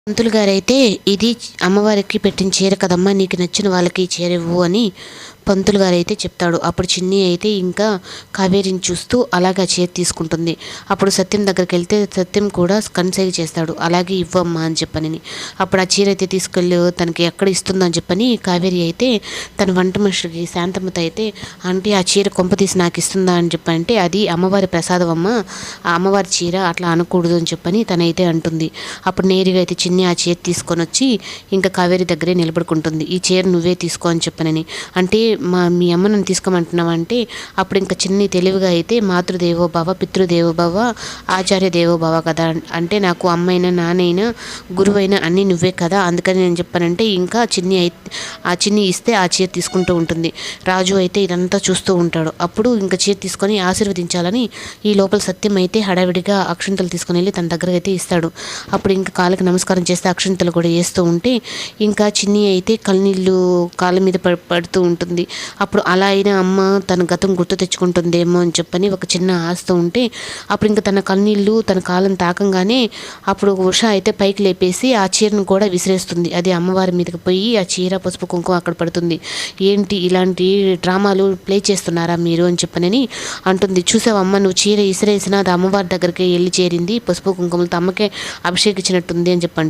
పంతులు గారైతే ఇది అమ్మవారికి పెట్టిన చీర కదమ్మా, నీకు నచ్చిన వాళ్ళకి చీర ఇవ్వు అని పంతులు గారైతే చెప్తాడు. అప్పుడు చిన్ని అయితే ఇంకా కావేరిని చూస్తూ అలాగే చీర తీసుకుంటుంది. అప్పుడు సత్యం దగ్గరికి వెళ్తే సత్యం కూడా కన్సైగ చేస్తాడు, అలాగే ఇవ్వమ్మా అని చెప్పని. అప్పుడు ఆ చీర అయితే తీసుకెళ్ళి తనకి ఎక్కడ ఇస్తుందో అని చెప్పని కావేరి అయితే తన వంట మనిషికి శాంతమ్మతో అయితే, అంటే ఆ చీర కొంప తీసి నాకు ఇస్తుందా అని చెప్పంటే, అది అమ్మవారి ప్రసాదం అమ్మ, ఆ అమ్మవారి చీర అట్లా అనకూడదు అని చెప్పని తనైతే అంటుంది. అప్పుడు నేరుగా అయితే చిన్ని ఆ చీర తీసుకొని వచ్చి ఇంకా కావేరి దగ్గరే నిలబడుకుంటుంది. ఈ చీర నువ్వే తీసుకో అని చెప్పనని. అంటే మీ అమ్మ నన్ను తీసుకోమంటున్నావంటే అప్పుడు ఇంకా చిన్ని తెలివిగా అయితే మాతృదేవోభవ పితృదేవోభవ ఆచార్య దేవోభవ కదా, అంటే నాకు అమ్మైనా నాన్నైనా గురువైనా అన్నీ నువ్వే కదా, అందుకని నేను చెప్పానంటే ఇంకా ఆ చిన్ని ఇస్తే ఆ చీర తీసుకుంటూ ఉంటుంది. రాజు అయితే ఇదంతా చూస్తూ ఉంటాడు. అప్పుడు ఇంకా చీర తీసుకొని ఆశీర్వదించాలని ఈ లోపల సత్యం అయితే హడావిడిగా అక్షంతలు తీసుకుని వెళ్ళి తన దగ్గర అయితే ఇస్తాడు. అప్పుడు ఇంకా కాళ్ళకి నమస్కారం చేస్తే అక్షంతలు కూడా వేస్తూ ఉంటే ఇంకా చిన్ని అయితే కళ్ళనీళ్ళు కాళ్ళ మీద పడుతూ ఉంటుంది. అప్పుడు అలా అయినా అమ్మ తన గతం గుర్తు తెచ్చుకుంటుందేమో అని చెప్పని ఒక చిన్న ఆశతో ఉంటే అప్పుడు ఇంకా తన కన్నీళ్ళు తన కాళ్ళని తాకంగానే అప్పుడు ఉష అయితే పైకి లేపేసి ఆ చీరను కూడా విసిరేస్తుంది. అది అమ్మవారి మీదకి పోయి ఆ చీర పసుపు కుంకుమ అక్కడ పడుతుంది. ఏంటి ఇలాంటి డ్రామాలు ప్లే చేస్తున్నారా మీరు అని చెప్పనని అంటుంది. చూసావమ్మ, నువ్వు చీర విసిరేసినా అది అమ్మవారి దగ్గరికి వెళ్ళి చేరింది, పసుపు కుంకుమలతో అమ్మకే అభిషేకించినట్టుంది అని చెప్పండి.